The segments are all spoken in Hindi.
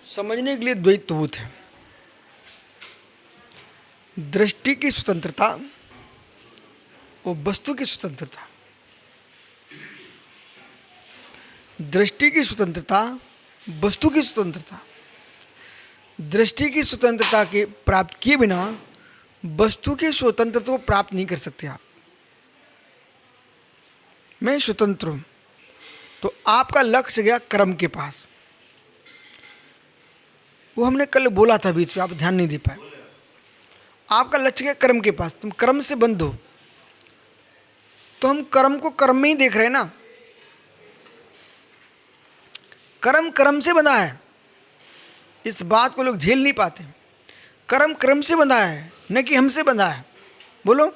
समझने के लिए द्वैतभूत है। दृष्टि की स्वतंत्रता और वस्तु की स्वतंत्रता। दृष्टि की स्वतंत्रता, वस्तु की स्वतंत्रता। दृष्टि की स्वतंत्रता के प्राप्त किए बिना वस्तु की स्वतंत्रता को प्राप्त नहीं कर सकते आप। मैं स्वतंत्र हूं, तो आपका लक्ष्य गया कर्म के पास। वो हमने कल बोला था, बीच में आप ध्यान नहीं दे पाए। आपका लक्ष्य गया कर्म के पास, तुम कर्म से बंध हो, तो हम कर्म को कर्म में ही देख रहे हैं ना। कर्म कर्म से बंधा है, इस बात को लोग झेल नहीं पाते। कर्म कर्म से बंधा है, न कि हमसे बंधा है। बोलो,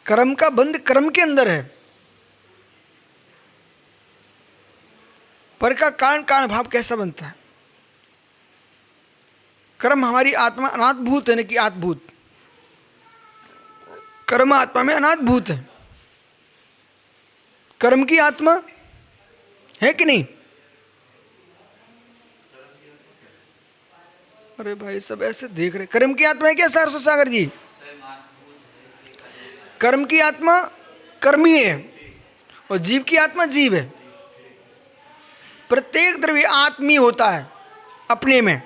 कर्म का बंध कर्म के अंदर है। पर का कारण कारण भाव कैसा बनता है? कर्म हमारी आत्मा अनात्भूत है, न कि आत्भूत। कर्म आत्मा में अनात्भूत है। कर्म की आत्मा है कि नहीं? अरे भाई सब ऐसे देख रहे, कर्म की आत्मा है क्या सरस्वती सागर जी? कर्म की आत्मा कर्मी है और जीव की आत्मा जीव है। प्रत्येक द्रव्य आत्मी होता है अपने में।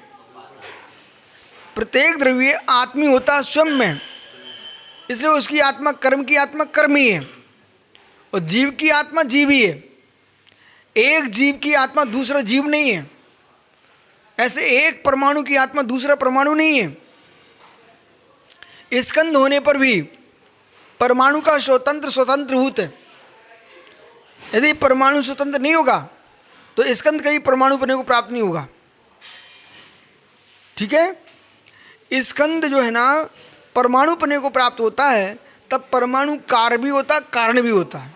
प्रत्येक द्रव्य आत्मी होता है स्वयं में, इसलिए उसकी आत्मा, कर्म की आत्मा कर्मी है और जीव की आत्मा जीवी है। एक जीव की आत्मा दूसरा जीव नहीं है। ऐसे एक परमाणु की आत्मा दूसरा परमाणु नहीं है। स्कंद होने पर भी परमाणु का स्वतंत्र स्वतंत्रभूत है। यदि परमाणु स्वतंत्र नहीं होगा तो स्कंद कहीं परमाणु बनने को प्राप्त नहीं होगा। ठीक है, स्कंद जो है ना परमाणु बनने को प्राप्त होता है, तब परमाणु कार्य भी होता है, कारण भी होता है।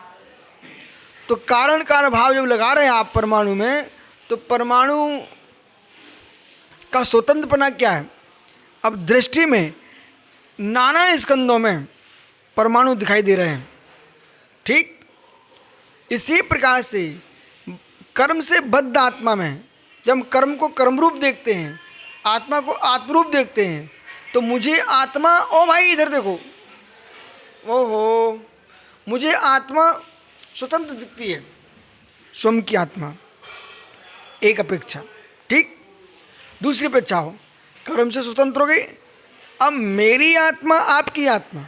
तो कारण कारण भाव जब लगा रहे हैं आप परमाणु में, तो परमाणु का स्वतंत्रपना क्या है? अब दृष्टि में नाना स्कंदों में परमाणु दिखाई दे रहे हैं। ठीक, इसी प्रकार से कर्म से बद्ध आत्मा में जब हम कर्म को कर्म रूप देखते हैं, आत्मा को आत्मरूप देखते हैं, तो मुझे आत्मा, ओ भाई इधर देखो, ओहो, मुझे आत्मा स्वतंत्र दिखती है, स्वयं की आत्मा एक अपेक्षा। ठीक, दूसरी अपेक्षा हो, कर्म से स्वतंत्र हो गई। अब मेरी आत्मा, आपकी आत्मा,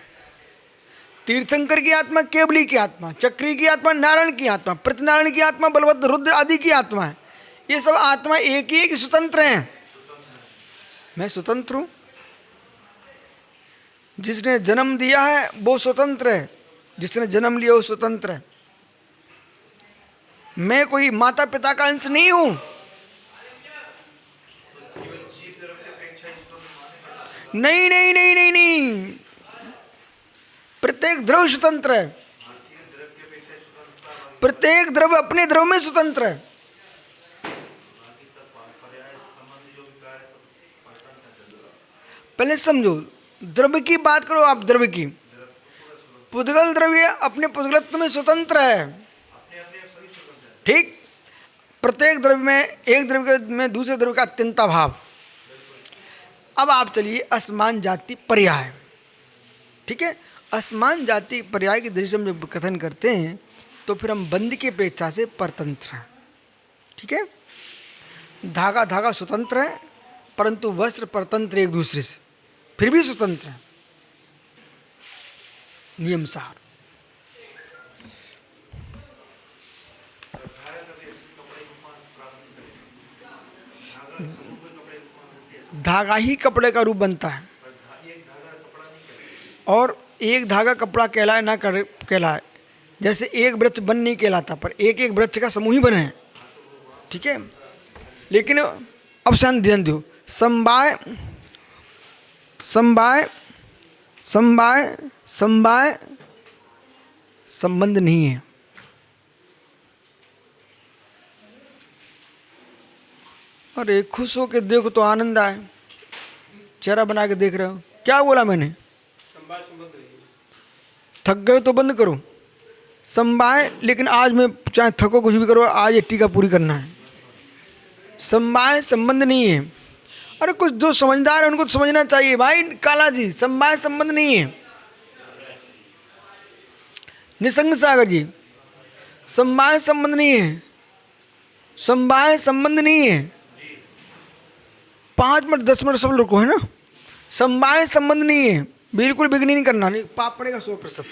तीर्थंकर की आत्मा, केवली की आत्मा, चक्री की आत्मा, नारायण की आत्मा, प्रतिनारायण की आत्मा, बलभद्र रुद्र आदि की आत्मा है। ये सब आत्मा एक ही एक स्वतंत्र हैं। मैं स्वतंत्र हूं। जिसने जन्म दिया है वो स्वतंत्र है, जिसने जन्म लिया वो स्वतंत्र है। मैं कोई माता पिता का अंश नहीं हूं। नहीं नहीं नहीं नहीं नहीं, प्रत्येक द्रव्य स्वतंत्र है। प्रत्येक द्रव्य अपने द्रव्य में स्वतंत्र है। पहले समझो, द्रव्य की बात करो आप, द्रव्य की। पुद्गल द्रव्य अपने पुद्गलत्व में स्वतंत्र है। ठीक, प्रत्येक द्रव्य में, एक द्रव्य में दूसरे द्रव्य का अत्यंता भाव। अब आप चलिए असमान जाति पर्याय। ठीक है, असमान जाति पर्याय की दृष्टि में जब कथन करते हैं तो फिर हम बंद की अपेक्षा से परतंत्र हैं। ठीक है, धागा धागा स्वतंत्र है, परंतु वस्त्र परतंत्र एक दूसरे से, फिर भी स्वतंत्र है नियम सार। धागा ही कपड़े का रूप बनता है, और एक धागा कपड़ा कहलाए ना कहलाए, जैसे एक वृक्ष वन नहीं कहलाता, पर एक एक वृक्ष का समूह ही बने हैं। ठीक है, लेकिन अब ध्यान दो, समवाय समवाय समवाय समवाय संबंध नहीं है। अरे खुश हो के देखो तो आनंद आए, चेहरा बना के देख रहे हो। क्या बोला मैंने? थक गए तो बंद करो। समवाय, लेकिन आज मैं चाहे थको कुछ भी करो, आज ये टीका पूरी करना है। समवाय संबंध नहीं है। अरे कुछ जो समझदार है उनको तो समझना चाहिए भाई काला जी, समवाय संबंध नहीं है। निसंग सागर जी, समवाय संबंध नहीं है, समवाय संबंध नहीं है। 5 मिनट 10 मिनट सब रुको है ना। समवाय संबंध नहीं है, बिल्कुल बिगनी नहीं करना, नहीं पाप पड़ेगा 100%।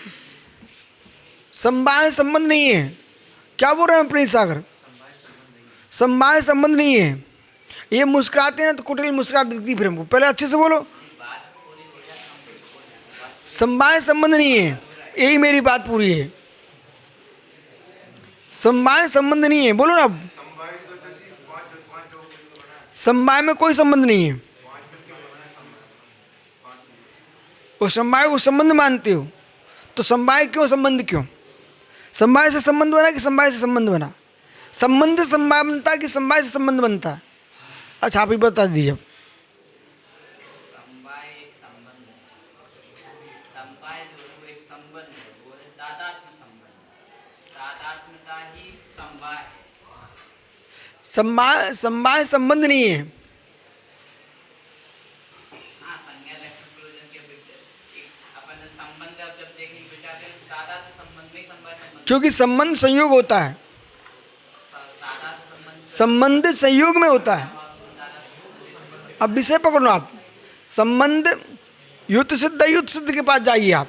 समवाय संबंध नहीं है। क्या बोल रहे हैं प्रिंस सागर? समवाय संबंध नहीं है। ये मुस्कुराते हैं तो कुटिल मुस्कुराहट दिखती फिर हमको। पहले अच्छे से बोलो, समवाय संबंध नहीं है, यही मेरी बात पूरी है। समवाय संबंध नहीं है, बोलो ना अब। समवाय में कोई संबंध नहीं है। वो समवाय को संबंध मानते हो तो समवाय क्यों, संबंध क्यों? समवाय से संबंध बना कि समवाय से संबंध बना? संबंध समवाय बनता कि समवाय से संबंध बनता है? अच्छा आप ही बता दीजिए। समवाय एक संबंध है, समवाय जो एक संबंध है वो है तादात्म्य संबंध, तादात्म्यता ही समवाय। समवाय संबंध नहीं है। हाँ, संज्ञा लक्षण प्रयोजन के अपेक्षा अपन संबंध अब जब देखने विचारते हैं तादात्म्य संबंध में समवाय संबंध, क्योंकि संबंध संयोग होता है, संबंध संयोग में होता है। अब विषय पकड़ो आप, संबंध युक्त सिद्ध के पास जाइए आप।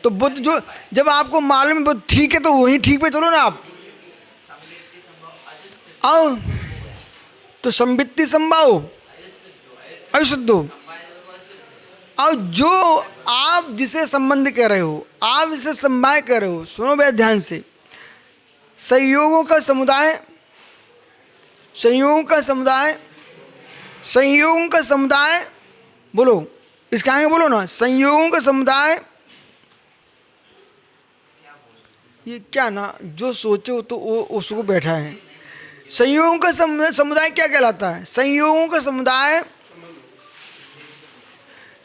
तो बुद्ध जो जब आपको मालूम है ठीक है तो वही ठीक पे चलो ना आप। आओ तो संबित्ति संभाव अशुद्ध हो। और जो आप जिसे संबंध कह रहे हो, आप इसे समवाय कह रहे हो, सुनो बेहद ध्यान से। संयोगों का समुदाय, संयोगों का समुदाय, संयोगों का समुदाय, बोलो इसके आगे बोलो ना, संयोगों का समुदाय। ये क्या ना जो सोचो तो वो उसको बैठा है। संयोगों का समुदाय क्या कहलाता है? संयोगों का समुदाय,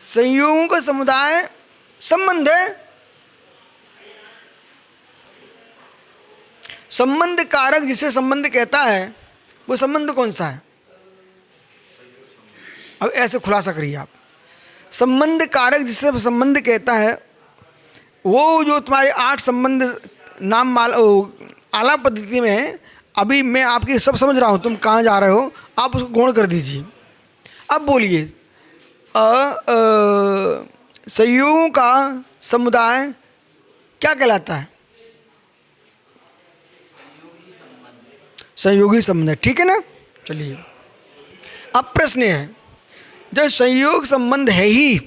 संयोगों का समुदाय संबंध है। संबंध कारक जिसे संबंध कहता है वो संबंध कौन सा है? अब ऐसे खुलासा करिए आप। संबंध कारक जिसे संबंध कहता है वो जो तुम्हारे 8 संबंध नाम आलाप पद्धति में है। अभी मैं आपकी सब समझ रहा हूँ, तुम कहाँ जा रहे हो, आप उसको गौण कर दीजिए। अब बोलिए, संयोगों का समुदाय क्या कहलाता है? संयोगी संबंध, ठीक है ना। चलिए अब प्रश्न है, जब संयोग संबंध है ही,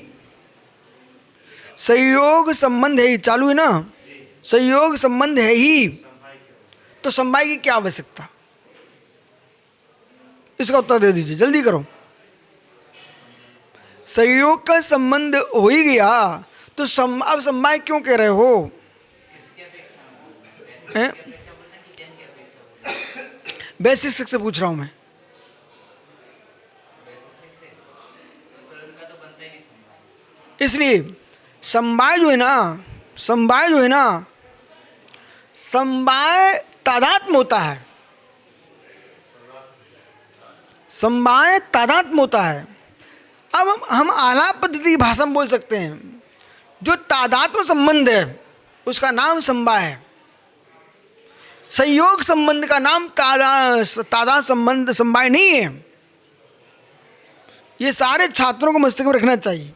संयोग संबंध है ही, चालू है ना, संयोग संबंध है ही, तो समवाय की क्या आवश्यकता? इसका उत्तर दे दीजिए, जल्दी करो। संयोग का संबंध हो ही गया तो अब समवाय क्यों कह रहे हो? बेसिक से पूछ रहा हूं मैं। इसलिए समवाय जो है ना, समवाय जो है ना, समवाय तादात्म्य होता है। समवाय तादात्म्य होता है। अब हम आलाप पद्धति की भाषा में बोल सकते हैं, जो तादात्म्य संबंध है उसका नाम समवाय है। संयोग संबंध का नाम तादात्म्य संबंध समवाय नहीं है। ये सारे छात्रों को मस्तिष्क में रखना चाहिए।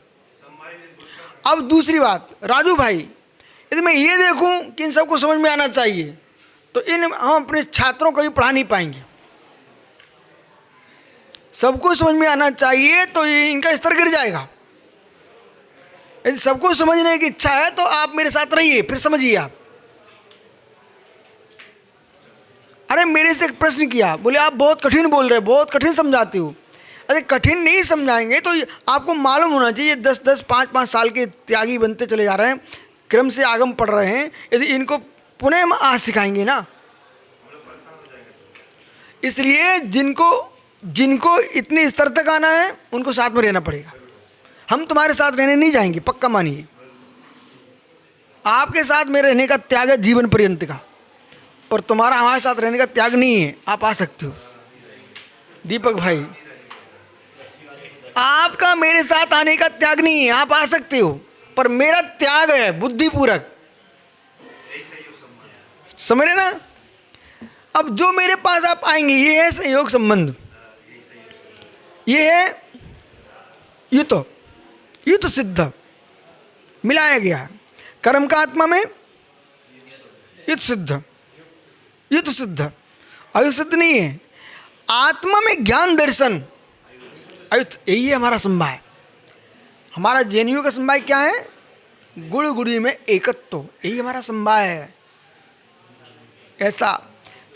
अब दूसरी बात, राजू भाई, यदि मैं ये देखूं कि इन सबको समझ में आना चाहिए तो हम अपने छात्रों को भी पढ़ा नहीं पाएंगे। सबको समझ में आना चाहिए तो इनका स्तर गिर जाएगा। यदि सबको समझने की इच्छा है तो आप मेरे साथ रहिए, फिर समझिए आप। अरे मेरे से एक प्रश्न किया, बोले आप बहुत कठिन बोल रहे, बहुत कठिन समझाते हो। अरे कठिन नहीं समझाएंगे तो आपको मालूम होना चाहिए 10-10, 5-5 साल के त्यागी बनते चले जा रहे हैं, क्रम से आगम पढ़ रहे हैं। यदि इनको पुनः हम आज सिखाएंगे ना, इसलिए जिनको इतने स्तर तक आना है उनको साथ में रहना पड़ेगा। हम तुम्हारे साथ रहने नहीं जाएंगे, पक्का मानिए। आपके साथ मेरे रहने का त्याग है जीवन पर्यंत का, पर तुम्हारा हमारे साथ रहने का त्याग नहीं है। आप आ सकते हो दीपक भाई, आपका मेरे साथ आने का त्याग नहीं है, आप आ सकते हो, पर मेरा त्याग है बुद्धिपूर्वक, समझ रहे ना। अब जो मेरे पास आप आएंगे ये है संयोग संबंध, ये है युत सिद्ध, मिलाया गया है। कर्म का आत्मा में युत सिद्ध, अयुत सिद्ध नहीं है। आत्मा में ज्ञान दर्शन अयुत, यही है हमारा समवाय। हमारा जैनियों का समवाय क्या है? गुण गुड़ी में एकत्व, यही हमारा समवाय है। ऐसा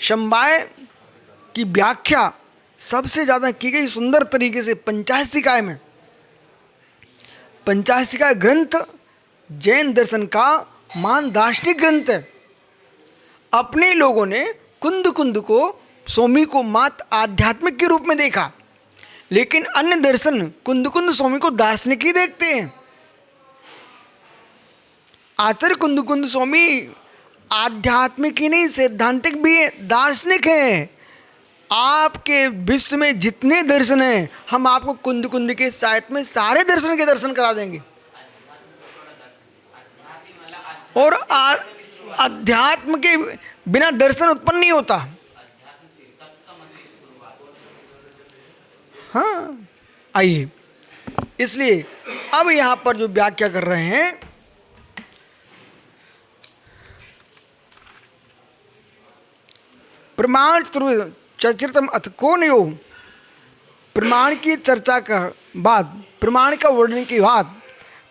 समवाय की व्याख्या सबसे ज़्यादा की गई सुंदर तरीके से पंचाशिकाय में। पंचाशिकाय ग्रंथ जैन दर्शन का महान दार्शनिक ग्रंथ है। अपने लोगों ने कुंद को स्वामी को मात आध्यात्मिक के रूप में देखा, लेकिन अन्य दर्शन कुंद स्वामी को दार्शनिक ही देखते हैं। आचार्य कुंद स्वामी आध्यात्मिक ही नहीं सैद्धांतिक भी है, दार्शनिक हैं। आपके विश्व में जितने दर्शन हैं, हम आपको कुंद के साहित्य में सारे दर्शन के दर्शन करा देंगे। और अध्यात्म के बिना दर्शन उत्पन्न नहीं होता। हाँ, आइए, इसलिए अब यहां पर जो व्याख्या कर रहे हैं, प्रमाण चरित्रम अथ कौन यो, प्रमाण की चर्चा का बाद, प्रमाण का वर्णन के बाद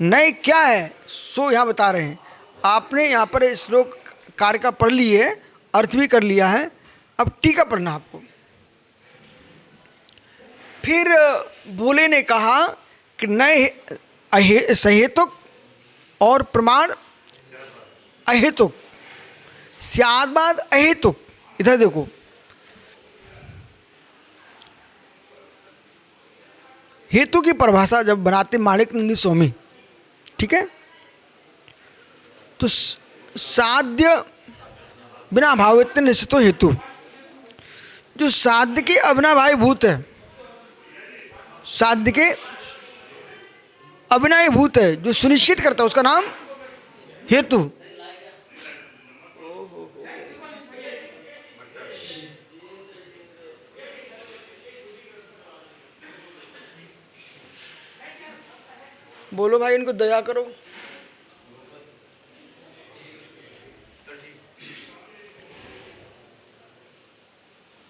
नए क्या है सो यहाँ बता रहे हैं। आपने यहाँ पर श्लोक कार्य का पढ़ लिए, अर्थ भी कर लिया है, अब टीका पढ़ना आपको। फिर बोले ने कहा कि नए सहेतुक और प्रमाण अहेतुक, स्यादबाद अहेतुक। इधर देखो, हेतु की परिभाषा जब बनाते माणिकनंदी स्वामी, ठीक है, तो साध्य बिना भावित्व निश्चित हेतु, जो साध्य के अविनाभावी भूत है, साध्य के अविनाभावी भूत है, जो सुनिश्चित करता है, उसका नाम हेतु। बोलो भाई, इनको दया करो।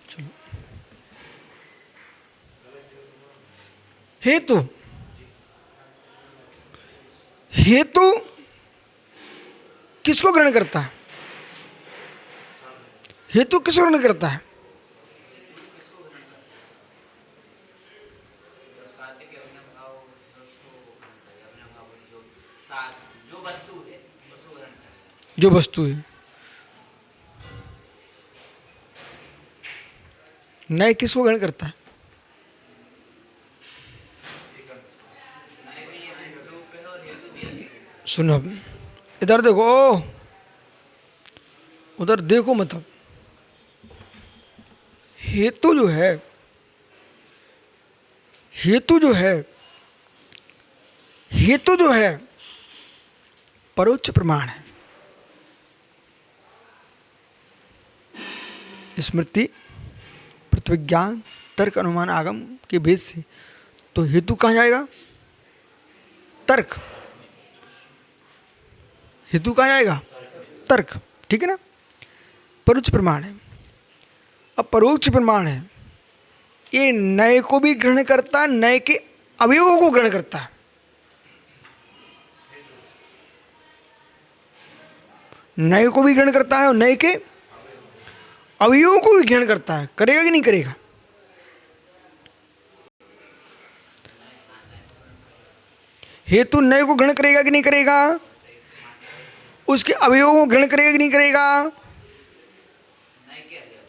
चलो, हेतु, हेतु किसको ग्रहण करता है? हेतु किसको ग्रहण करता है? जो वस्तु है। नए किसको ग्रहण करता है? सुनो, इधर देखो, उधर देखो, मतलब हेतु जो है, हेतु जो है, हेतु जो है परोक्ष प्रमाण है। स्मृति, प्रतिज्ञान, तर्क, अनुमान, आगम के भेद से तो हेतु कहाँ जाएगा? तर्क। हेतु कहाँ जाएगा? तर्क, ठीक है ना। परोक्ष प्रमाण है। अब परोक्ष प्रमाण है, ये नए को भी ग्रहण करता है, नए के अवयवों को ग्रहण करता है। नए को भी ग्रहण करता है और नए के अवयवों को भी ग्रहण करता है। करेगा कि नहीं करेगा? हेतु नए को ग्रहण करेगा कि नहीं करेगा? उसके अवयवों को ग्रहण करेगा कि नहीं करेगा?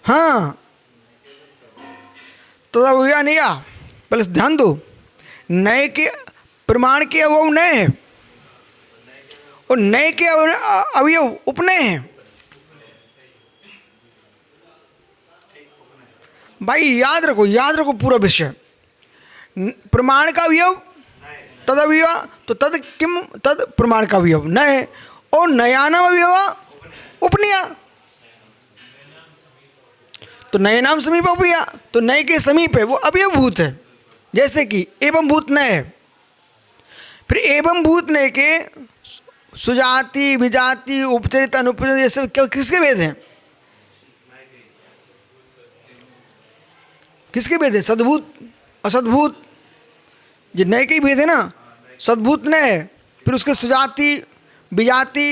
हाँ, तो अवयव नहीं आ, पहले ध्यान दो, नए के प्रमाण के अवयव नए हैं और नए के अवयव उपनय हैं। भाई याद रखो पूरा विषय। प्रमाण का अवयव तद अवयव, तो तद किम तद प्रमाण का अवयव नए, और नयानाम अवयव उपनया, तो नए नाम समीप उपया, तो नए के समीप है वो अवयवभूत है। जैसे कि एवं भूत नए है, फिर एवं भूत नए के सुजाति विजाति उपचरित अनुपचरित ये सब किसके वेद हैं? किसके भेद है? सद्भूत असद्भूत, ये नए के ही भेद है ना। सद्भूत नए, फिर उसके सुजाति विजाति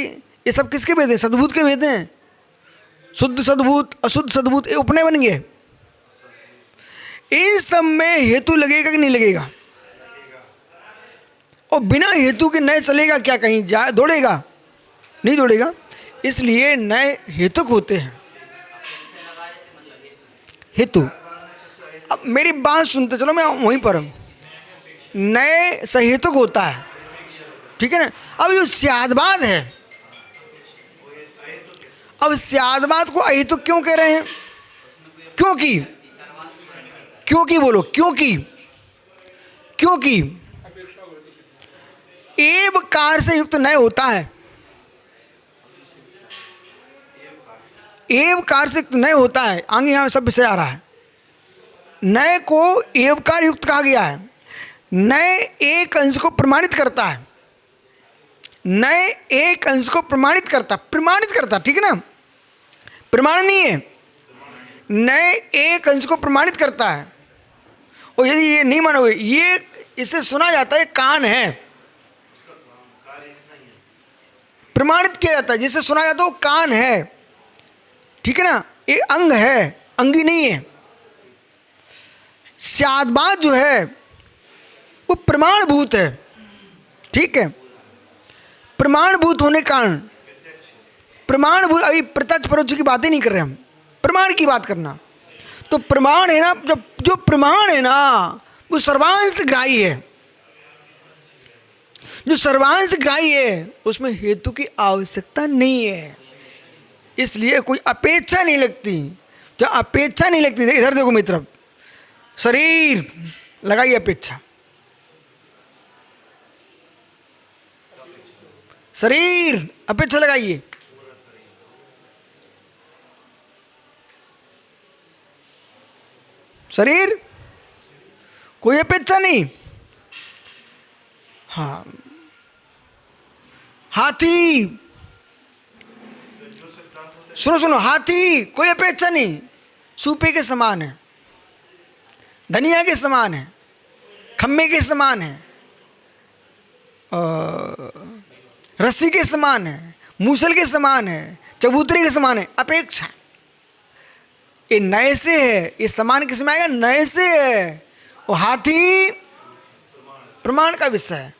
ये सब किसके भेद है? सद्भूत के भेद हैं। शुद्ध सद्भूत अशुद्ध सद्भूत ये उपनय बन गए। इन सब में हेतु लगेगा कि नहीं लगेगा? और बिना हेतु के नए चलेगा क्या? कहीं जा दौड़ेगा? नहीं दौड़ेगा। इसलिए नए हेतुक होते हैं। हेतु, अब मेरी बात सुनते चलो, मैं वहीं पर नए सहेतुक होता है, ठीक है ना। अब जो स्यादवाद है, अब स्यादवाद को अहेतुक क्यों कह रहे हैं? क्योंकि बोलो क्योंकि एव कार से युक्त नए होता है। एव कार से युक्त नए होता है। आगे यहां सब विषय आ रहा है। नए को एवकार युक्त कहा गया है। नए एक अंश को प्रमाणित करता है। नए एक अंश को प्रमाणित करता, ठीक है ना। प्रमाण नहीं है, नए एक अंश को प्रमाणित करता है। और यदि ये नहीं मानोगे, ये इसे सुना जाता है कान है, प्रमाणित किया जाता है। जिसे सुना जाता है वो कान है, ठीक है ना। ये अंग है, अंगी नहीं है। स्यादवाद जो है वो प्रमाणभूत है, ठीक है। प्रमाणभूत होने कारण प्रमाणभूत, अभी प्रत्यक्ष परोक्ष की बातें नहीं कर रहे हम, प्रमाण की बात करना। तो प्रमाण है ना, जब जो प्रमाण है ना वो सर्वांश ग्राही है। जो सर्वांश ग्राही है उसमें हेतु की आवश्यकता नहीं है। इसलिए कोई अपेक्षा नहीं लगती। जब अपेक्षा नहीं लगती, इधर देखो मित्र, शरीर लगाइए अपेक्षा, शरीर अपेक्षा लगाइए। शरीर कोई अपेक्षा नहीं। हाँ, हाथी, सुनो, हाथी कोई अपेक्षा नहीं, सूपे के समान है, धनिया के समान है, खम्मे के समान है, रस्सी के समान है, मूसल के समान है, चबूतरे के समान है। अपेक्षा ये नए से है, ये समान किस में आएगा? नए से है। और हाथी प्रमाण का विषय है।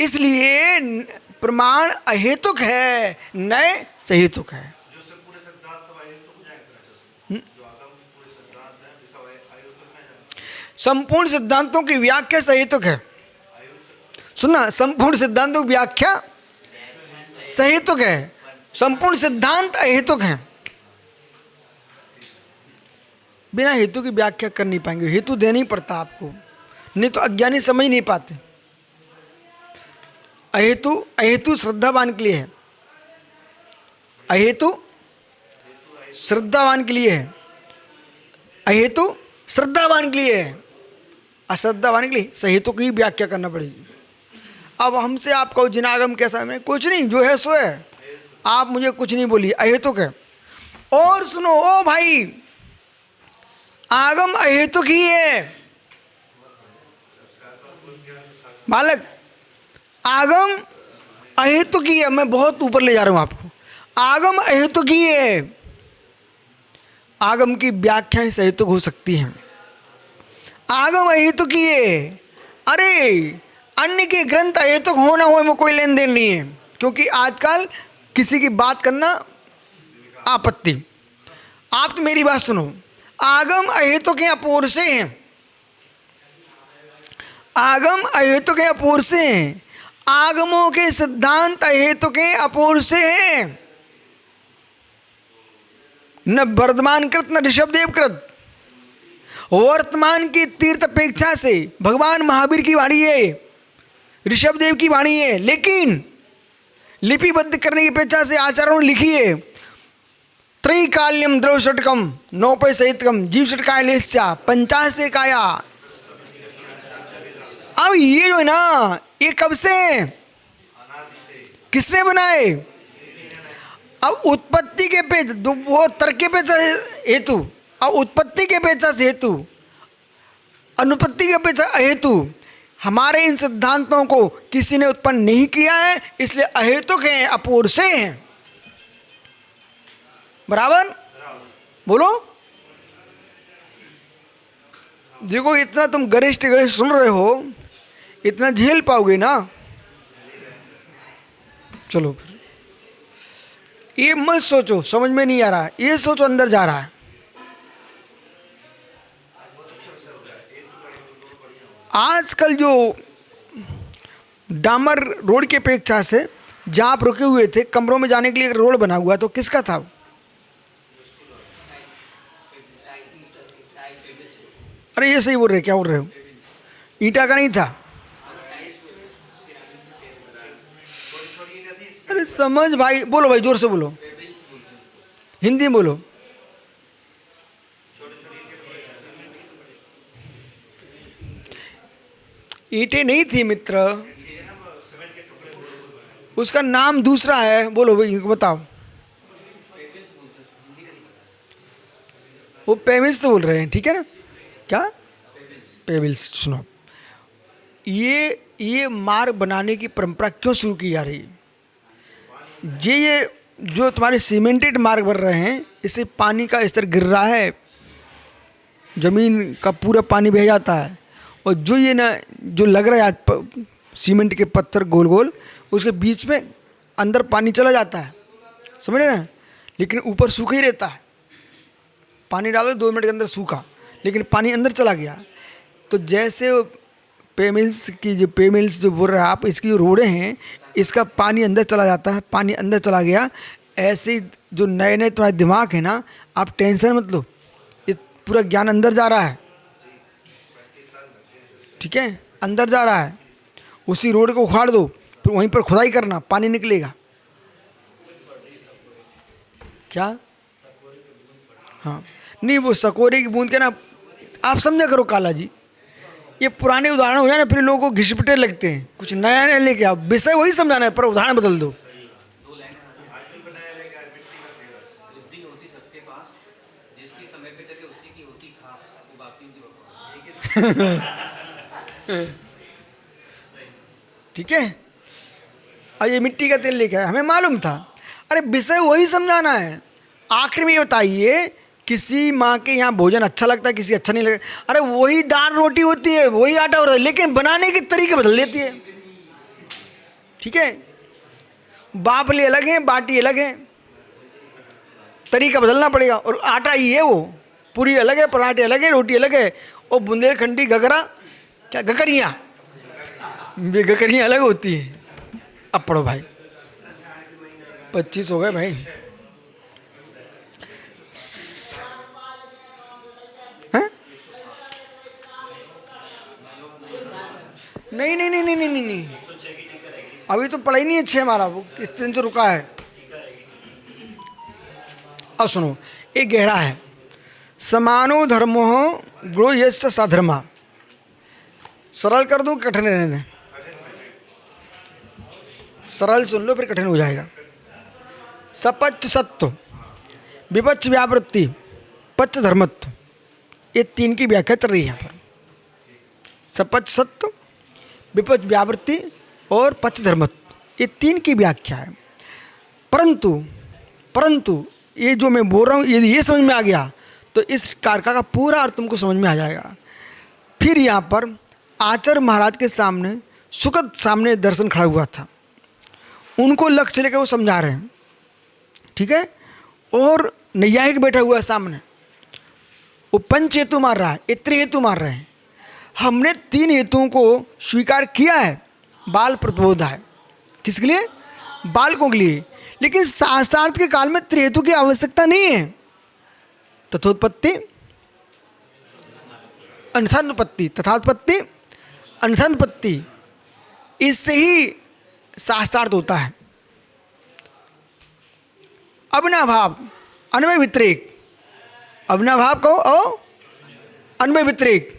इसलिए प्रमाण अहेतुक है, नए सहेतुक है। संपूर्ण सिद्धांतों की व्याख्या सहेतुक है। सुनना, संपूर्ण सिद्धांतों की व्याख्या सहेतुक है, संपूर्ण सिद्धांत अहेतुक है। बिना हेतु की व्याख्या कर नहीं पाएंगे, हेतु देना ही पड़ता आपको, नहीं तो अज्ञानी समझ नहीं पाते। अहेतु श्रद्धावान के लिए है, अहेतु श्रद्धावान के लिए है, अहेतु श्रद्धावान के लिए है, अश्रद्धावान के लिए सहेतु की व्याख्या करना पड़ेगी। अब हमसे आप कहो जिनागम कैसा है, कुछ नहीं, जो है सो है, आप मुझे कुछ नहीं बोलिए, अहेतुक है। और सुनो ओ भाई, आगम अहेतुक ही है बालक, आगम अहेतुक ही है। मैं बहुत ऊपर ले जा रहा हूं आपको। आगम अहेतुक ही है। आगम की व्याख्याएं सहेतुक हो सकती हैं, आगम अहेतुक ही है। अरे अन्य के ग्रंथ अहेतुक हो ना हो में कोई लेन देन नहीं है, क्योंकि आजकल किसी की बात करना आपत्ति। आप तो मेरी बात सुनो, आगम अहेतुक हैं, अपूर्व से हैं। आगम अहेतुक हैं, अपूर्व से हैं। आगमों के सिद्धांत हेतु के अपूर्व से हैं, न वर्धमान कृत न ऋषभदेव कृत। वर्तमान की तीर्थ अपेक्षा से भगवान महावीर की वाणी है, ऋषभदेव की वाणी है, लेकिन लिपिबद्ध करने की अपेक्षा से आचार्यों ने लिखी है। त्रैकाल्यम द्रव षटकम नौपय सहितकम जीव षटकायलेस्या पंचाशे काया। अब ये जो है ना, ये कब से, किसने बनाए? अब उत्पत्ति के पेच, वो तर्क के पेचा हेतु, अब उत्पत्ति के पेचा से हेतु, अनुपत्ति के पेचा अहेतु, हमारे इन सिद्धांतों को किसी ने उत्पन्न नहीं किया है, इसलिए अहेतुक हैं, अपूर्व से हैं। बराबर बोलो। देखो इतना तुम गरिष्ठ गरिष्ठ सुन रहे हो, इतना झेल पाओगे ना? चलो फिर ये मत सोचो समझ में नहीं आ रहा है, ये सोचो अंदर जा रहा है। आजकल जो डामर रोड के अपेक्षा से जहाँ आप रुके हुए थे कमरों में जाने के लिए एक रोड बना हुआ, तो किसका था? अरे ये सही बोल रहे, क्या बोल रहे हो? ईंटा का नहीं था? अरे समझ भाई, बोलो भाई, जोर से बोलो, हिंदी में बोलो। ईंटें नहीं थी मित्र, उसका नाम दूसरा है। बोलो भाई, बताओ। वो पेबिल्स से बोल रहे हैं, ठीक है ना? क्या पेबिल्स? सुनो, ये मार्ग बनाने की परंपरा क्यों शुरू की जा रही है? ये जो तुम्हारे सीमेंटेड मार्ग बन रहे हैं, इससे पानी का स्तर गिर रहा है, जमीन का पूरा पानी बह जाता है। और जो ये ना जो लग रहा है आज सीमेंट के पत्थर गोल गोल, उसके बीच में अंदर पानी चला जाता है, समझ रहे ना? लेकिन ऊपर सूखा ही रहता है। पानी डालो 2 मिनट के अंदर सूखा, लेकिन पानी अंदर चला गया। तो जैसे पेमिल्स जो बोल रहे हैं आप, इसकी जो रोडें हैं, इसका पानी अंदर चला जाता है, पानी अंदर चला गया। ऐसे ही जो नए नए तुम्हारे दिमाग है ना, आप टेंशन मत लो, ये पूरा ज्ञान अंदर जा रहा है, ठीक है? अंदर जा रहा है। उसी रोड को उखाड़ दो, फिर वहीं पर खुदाई करना, पानी निकलेगा। क्या? हाँ, नहीं वो सकोरे की बूंद के ना, आप समझा करो काला जी, ये पुराने उदाहरण हो जाए ना, फिर लोगों को घिसपटे लगते हैं। कुछ नया नया लेके आओ, विषय वही समझाना है पर उदाहरण बदल दो। ठीक है? अब ये मिट्टी का तेल लेके आया, हमें मालूम था। अरे विषय वही समझाना है। आखिर में ये बताइए, किसी माँ के यहाँ भोजन अच्छा लगता है, किसी अच्छा नहीं लगता। अरे वही दाल रोटी होती है, वही आटा होता है, लेकिन बनाने के तरीके बदल देती है, ठीक है? बापले अलग है, बाटी अलग है, तरीका बदलना पड़ेगा। और आटा ही है, वो पूरी अलग है, पराठे अलग है, रोटी अलग है। और बुंदेलखंडी गगरा, क्या गगरियाँ, गगरियाँ अलग होती है। अब पढ़ो भाई, 25 हो गए भाई। नहीं नहीं नहीं नहीं नहीं नहीं, अभी तो पढ़ाई नहीं अच्छे हमारा, वो किस दिन से रुका है। अब सुनो, ये गहरा है। समानो धर्मो गुणो यस्य साधर्मा। सरल कर दूं, कठिन रहने दें? सरल सुन लो, फिर कठिन हो जाएगा। सपच्च सत्व, विपच्च व्यावृत्ति, पच्च धर्मत्व, ये 3 की व्याख्या चल रही है यहाँ पर। सपच्च सत्व, विपच्च व्यावृत्ति और पच्च धर्मत्व, ये 3 की व्याख्या है। परंतु ये जो मैं बोल रहा हूँ, यदि ये समझ में आ गया तो इस कारका का पूरा अर्थ तुमको समझ में आ जाएगा। फिर यहाँ पर आचार्य महाराज के सामने सुकद सामने दर्शन खड़ा हुआ था, उनको लक्ष्य लेकर वो समझा रहे हैं, ठीक है? और नैयायिक बैठा हुआ है सामने, वो पंच हेतु मार रहा है, इत्र हेतु मार रहे हैं। हमने 3 हेतुओं को स्वीकार किया है, बाल प्रबोध है। किसके लिए? बालकों के लिए। लेकिन शास्त्रार्थ के काल में त्रिहेतु की आवश्यकता नहीं है। तथोत्पत्ति अन्यथानुपत्ति, तथात्पत्ति अन्यथानुपत्ति, इससे ही शास्त्रार्थ होता है। अविनाभाव अन्वय व्यतिरेक, अविनाभाव को अन्वय व्यतिरेक,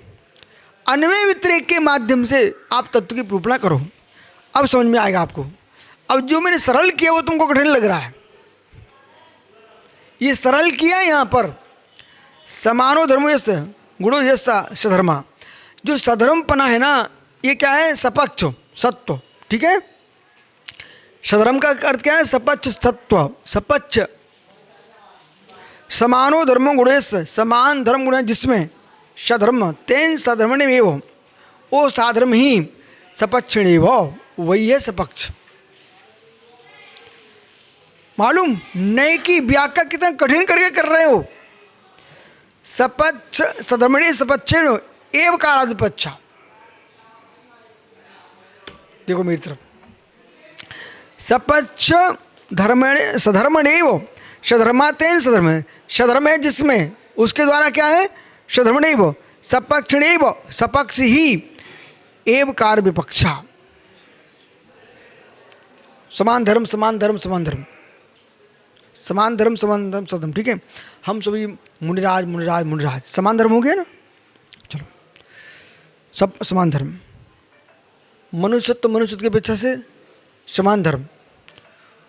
अन्वय व्यतिरेक के माध्यम से आप तत्व की निरूपणा करो। अब समझ में आएगा आपको। अब जो मैंने सरल किया वो तुमको कठिन लग रहा है, ये सरल किया यहाँ पर। समानो धर्मो यस्य गुणो यस्सा सधर्मा, जो सधर्मपना है ना, ये क्या है? सपक्ष सत्व। ठीक है, सधर्म का अर्थ क्या है? सपक्ष सत्व, सपक्ष। समानो धर्मो गुणेस्य, समान धर्म गुण है जिसमें, सधर्म तेन सधर्मणेमेव, वो साधर्म ही सपक्षिणेव, वही है सपक्ष। मालूम नए की व्याख्या कितना कठिन करके कर रहे हो। सपच्छ सधर्मणे सपक्षेण एव कारादिपच्छा। देखो मेरी तरफ, सपच्छ धर्मणे सधर्मणेव, सधर्मा तेन सधर्म, सधर्म है जिसमें, उसके द्वारा क्या है? सधर्मणेव सपक्षिणेव, सपक्ष ही एव कार विपक्षा। समान धर्म समान धर्म समान धर्म, समान धर्म समान धर्म सधर्म। ठीक है, हम सभी मुनिराज मुनिराज मुनिराज, समान धर्म हो गया ना। चलो, सब समान धर्म, मनुष्यत्व मनुष्य की अपेक्षा से समान धर्म।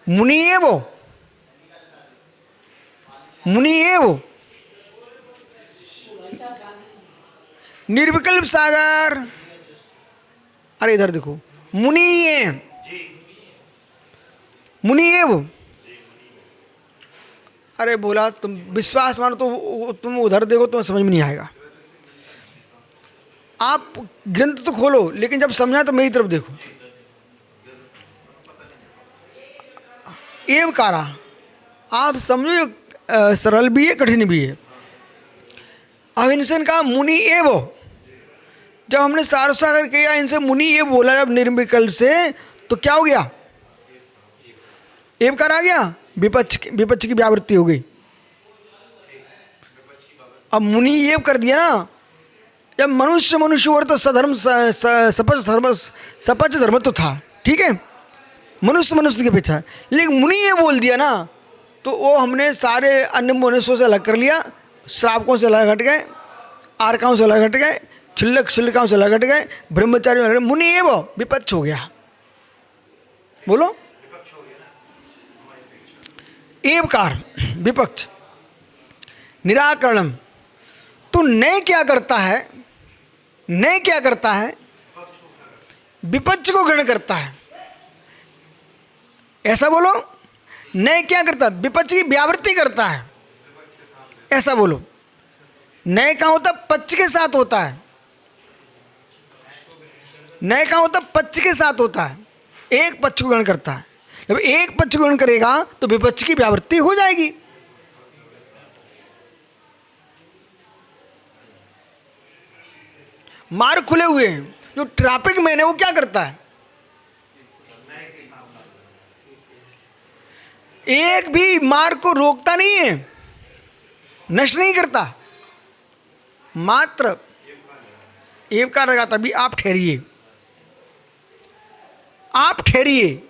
मुनि है वो, मुनि है वो, निर्विकल्प सागर। अरे इधर देखो, मुनि है, मुनि है वो। अरे बोला तुम विश्वास मानो तो तुम उधर देखो तो समझ में नहीं आएगा। आप ग्रंथ तो खोलो, लेकिन जब समझा तो मेरी तरफ देखो। एव कारा, आप समझो सरल भी है कठिन भी है। अब इनसे कहा मुनि एव, जब हमने सारसागर किया इनसे मुनि ये बोला जब निर्विकल्प से, तो क्या हो गया? एवकार आ गया, विपक्ष की व्यावृत्ति हो गई। अब मुनि ये कर दिया ना, जब मनुष्य मनुष्य और तो सधर्म सपच धर्म, सपच धर्म तो था। ठीक है, मनुष्य मनुष्य की अपेक्षा, लेकिन मुनि ये बोल दिया ना, तो वो हमने सारे अन्य मनुष्यों से अलग कर लिया। श्रावकों से अलग हट गए, आर्काओं से अलग हट गए, छिल्लक छिल्लकाओं से अलग हट गए, ब्रह्मचारी अलग। मुनि ये वो विपक्ष हो गया। बोलो, एवकार विपक्ष। निराकरणम, तो नय क्या करता है? नय क्या करता है? विपक्ष को ग्रहण करता है। ऐसा बोलो, नय क्या करता है? विपक्ष की व्यावृत्ति करता है। ऐसा बोलो। नय कहाँ होता? पक्ष के साथ होता है। नय कहाँ होता? पक्ष के साथ होता है। एक पक्ष को ग्रहण करता है। जब एक पक्ष को ग्रहण करेगा तो विपक्ष की व्यावृत्ति हो जाएगी। मार्ग खुले हुए हैं, जो ट्रैफिक मैन है वो क्या करता है? एक भी मार्ग को रोकता नहीं है, नष्ट नहीं करता, मात्र एवकार लगाता। भी आप ठहरिए, आप ठहरिए,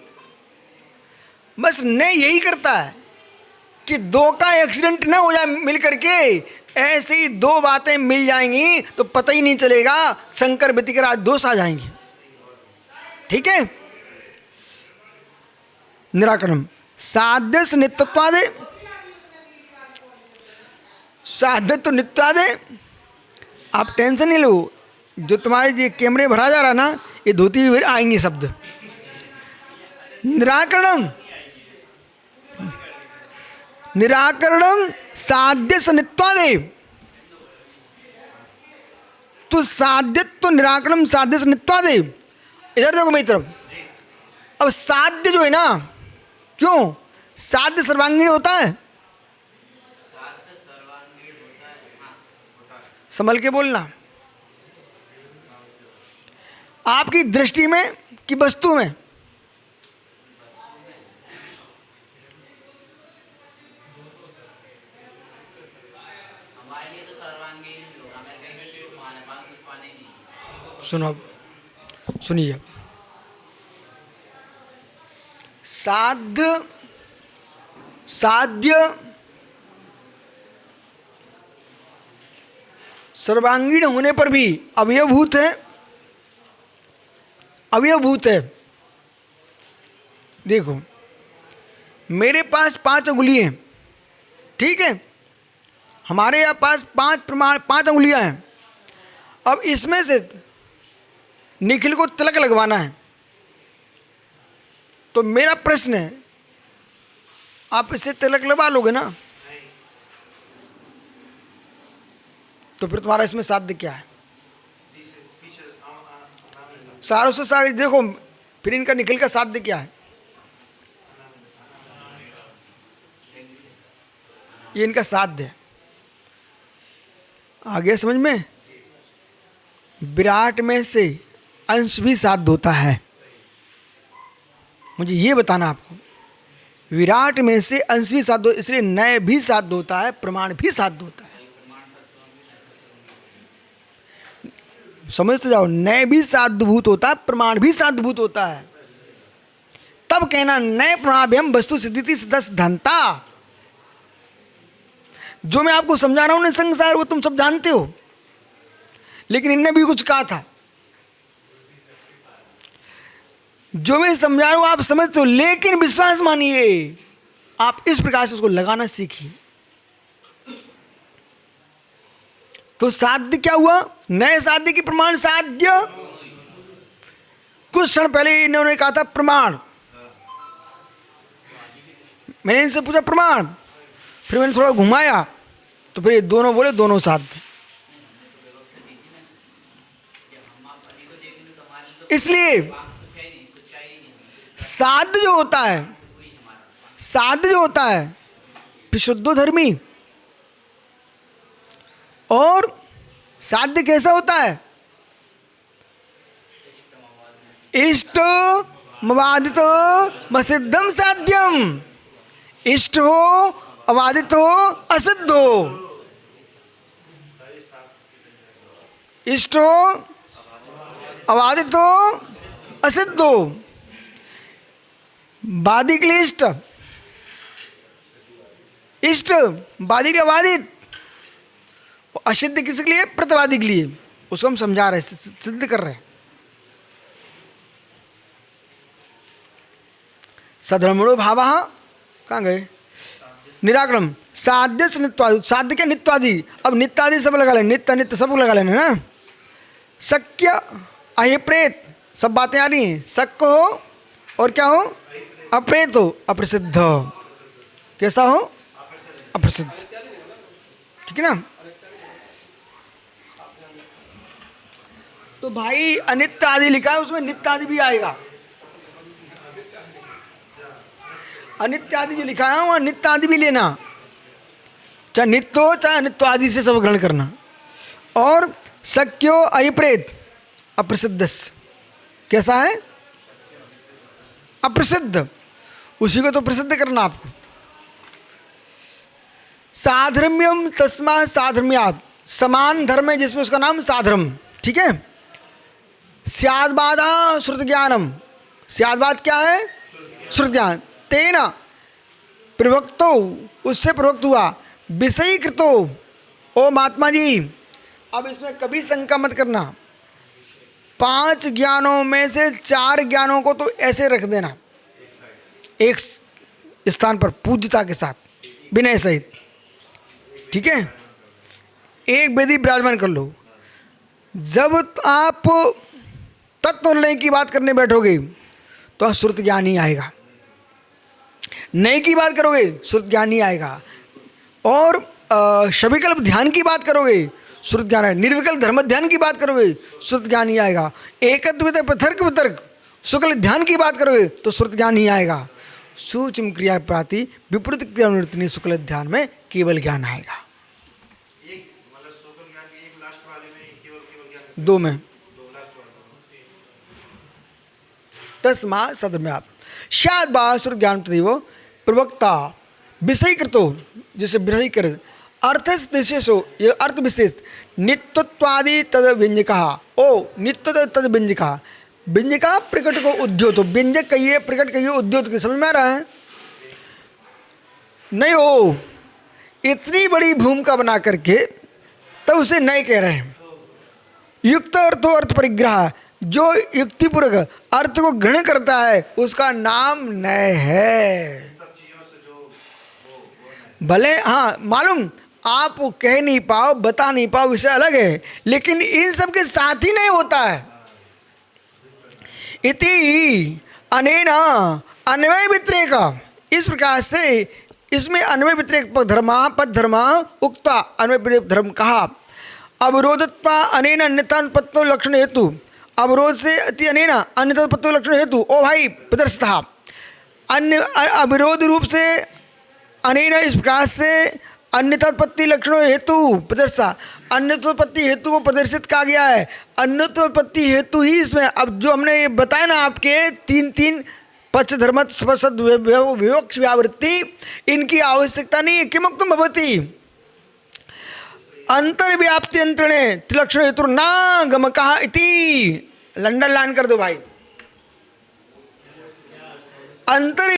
बस न यही करता है कि दो का एक्सीडेंट ना हो जाए मिल करके। ऐसे ही दो बातें मिल जाएंगी तो पता ही नहीं चलेगा, शंकर व्यतिकराज दोष आ जाएंगे। ठीक है, निराकरण साध्य से नित्यत्वादे, साध्य तो नित्यादे। आप टेंशन नहीं लो, जो तुम्हारे ये कैमरे भरा जा रहा ना, ये धोती हुए आएंगे शब्द। निराकरणम, निराकरणम साध्य सनित्वादे। तो साध्यत्व निराकरणम साध्य सनित्वादे। इधर देखो मेरी तरफ। अब साध्य जो है ना, क्यों साध्य सर्वांगीण होता है? संभल के बोलना। आपकी दृष्टि में कि वस्तु में? हमारे लिए तो सर्वांगीण योग, हमें कहीं भी सुख पाना है, बाकी कुछ पाने की नहीं। सुनो अब, सुनिए अब। साध्य सर्वांगीण होने पर भी अवयवभूत है, अवयवभूत है। देखो, मेरे पास 5 उंगली हैं, ठीक है, हमारे यहाँ पास 5 उंगलियां हैं। अब इसमें से निखिल को तिलक लगवाना है, तो मेरा प्रश्न है, आप इससे तिलक लगवा लोगे ना? तो फिर तुम्हारा इसमें साध्य क्या है? सारों से सारे देखो, फिर इनका निखिल का साध्य क्या है? ये इनका साध्य है। आ गया समझ में? विराट में से अंश भी साध्य होता है। मुझे ये बताना आपको, विराट में से अंश भी साध्य, इसलिए नय भी साध्य होता है, प्रमाण भी साध्य होता है। समझते जाओ, नय भी साध्यभूत होता है, प्रमाण भी साध्यभूत होता है। तब कहना नय प्रमाभ्यम वस्तु सिद्धि सिद्ध सिद्धांता। जो मैं आपको समझा रहा हूं ना संसार, वो तुम सब जानते हो, लेकिन इनने भी कुछ कहा था। जो मैं समझा रहा हूं आप समझते हो, लेकिन विश्वास मानिए, आप इस प्रकार से उसको लगाना सीखिए। तो साध्य क्या हुआ? नए साध्य की प्रमाण साध्य। कुछ क्षण पहले इन्होंने कहा था प्रमाण, मैंने इनसे पूछा प्रमाण, फिर मैंने थोड़ा घुमाया, तो फिर ये दोनों बोले दोनों साध्य। इसलिए साध्य जो होता है, साध्य जो होता है विशुद्धो धर्मी, और साध्य कैसा होता है? इष्ट मवादित मसिद्धम साध्यम। इष्ट हो, अवादित हो, असिद्ध हो। इष्ट हो, अवादित हो, असिद्ध हो। वादी के लिए इष्ट, इष्ट वादी के अवादित, असिद्ध किसके लिए? प्रतिवादी के लिए। उसको हम समझा रहे हैं, सिद्ध कर रहे हैं। सधर्मणो भाव कहाँ गए? निराकरण। साध्य से नित्वादि, साध्य क्या? नित्वादि। अब नित्यादि सब लगा लेना, नित्य नित्य सब लगा लेना ना। शक्य अहिप्रेत, सब बातें आ रही हैं। शक्य हो और क्या हो? अप्रेत हो, अप्रसिद्ध। कैसा हो? अप्रसिद्ध। ठीक है ना? तो भाई अनित्य आदि लिखा है, उसमें नित्य आदि भी आएगा। अनित्य आदि जो लिखा है वहाँ नित्य आदि भी लेना, चाहे नित्य हो चाहे अनित्य आदि से सब ग्रहण करना। और शक्यो अहिप्रेत अप्रसिद्ध, कैसा है? अप्रसिद्ध, उसी को तो प्रसिद्ध करना आपको। साधर्म्यम तस्मा साधर्म्यात्, समान धर्म है जिसमें उसका नाम साधर्म। ठीक है? स्याद्बाधा श्रुत ज्ञानम, स्याद्बाद क्या है? श्रुत ज्ञान। तेना प्रवक्तो, उससे प्रवक्त हुआ। विषयीकृतो, ओ महात्मा जी, अब इसमें कभी शंका मत करना। 5 ज्ञानों में से 4 ज्ञानों को तो ऐसे रख देना एक स्थान पर, पूज्यता के साथ, विनय सहित। ठीक है? एक वेदी विराजमान कर लो। जब आप तत्व निर्णय की बात करने बैठोगे तो श्रुत ज्ञान ही आएगा, नए की बात करोगे श्रुत ज्ञान ही आएगा। और शविकल्प ध्यान की बात करोगे श्रुत ज्ञान है। निर्विकल्प धर्म ध्यान की बात करोगे श्रुत ज्ञान ही आएगा। एकत्व पथर्क वितर्क शुक्ल ध्यान की बात करोगे तो श्रुत ज्ञान ही आएगा। सूक्ष्म क्रिया प्राति विपरीत क्रिया निवृत्ति शुक्ल ध्यान में केवल ज्ञान आएगा। दो में तस्मा सदम्याप शायद बासुर ज्ञान तदेव प्रवक्ता विषयकृतो जिसे विषयकृत अर्थ विशेषो ये अर्थ विशेष नित्यत्वादि तद व्यंजका ओ नित्य तद व्यंजका व्यंजका प्रकट को उद्योत व्यंजक कहिए प्रकट कहिए उद्योत की समझ में आ रहा है नहीं हो इतनी बड़ी भूमिका बना करके तब उसे नए कह रहे हैं युक्त अर्थो अर्थ परिग्रह जो युक्तिपूर्वक अर्थ को ग्रहण करता है उसका नाम नय है। भले हाँ मालूम आप कह नहीं पाओ बता नहीं पाओ विषय अलग है लेकिन इन सब के साथ ही नहीं होता है। इति अनेन अन्वय व्यतिरेक इस प्रकार से इसमें अन्वय व्यतिरेक पद धर्म उक्ता अन्वय व्यतिरेक धर्म कहा। अवरोधत्वा अनेन अन्यथानुपत्तो लक्षण हेतु अवरोध से अति अनेन अन्यथानुपत्तो लक्षण हेतु ओ भाई प्रदर्शिता अन्य अविरोध रूप से अनेन इस प्रकार से अन्यथोत्पत्ति लक्षणों हेतु प्रदर्शा अन्यथोत्पत्ति हेतु को प्रदर्शित कहा गया है। अन्यथोत्पत्ति हेतु ही इसमें अब जो हमने ये बताया ना आपके तीन पक्ष धर्म सद विवक्ष व्यावृत्ति इनकी आवश्यकता नहीं है। किमुक्तम भवति अंतर्व्याप्ति यंत्रणे त्रिलक्षण हेतु ना गमकः इति लंडन लाइन कर दो भाई। अंतर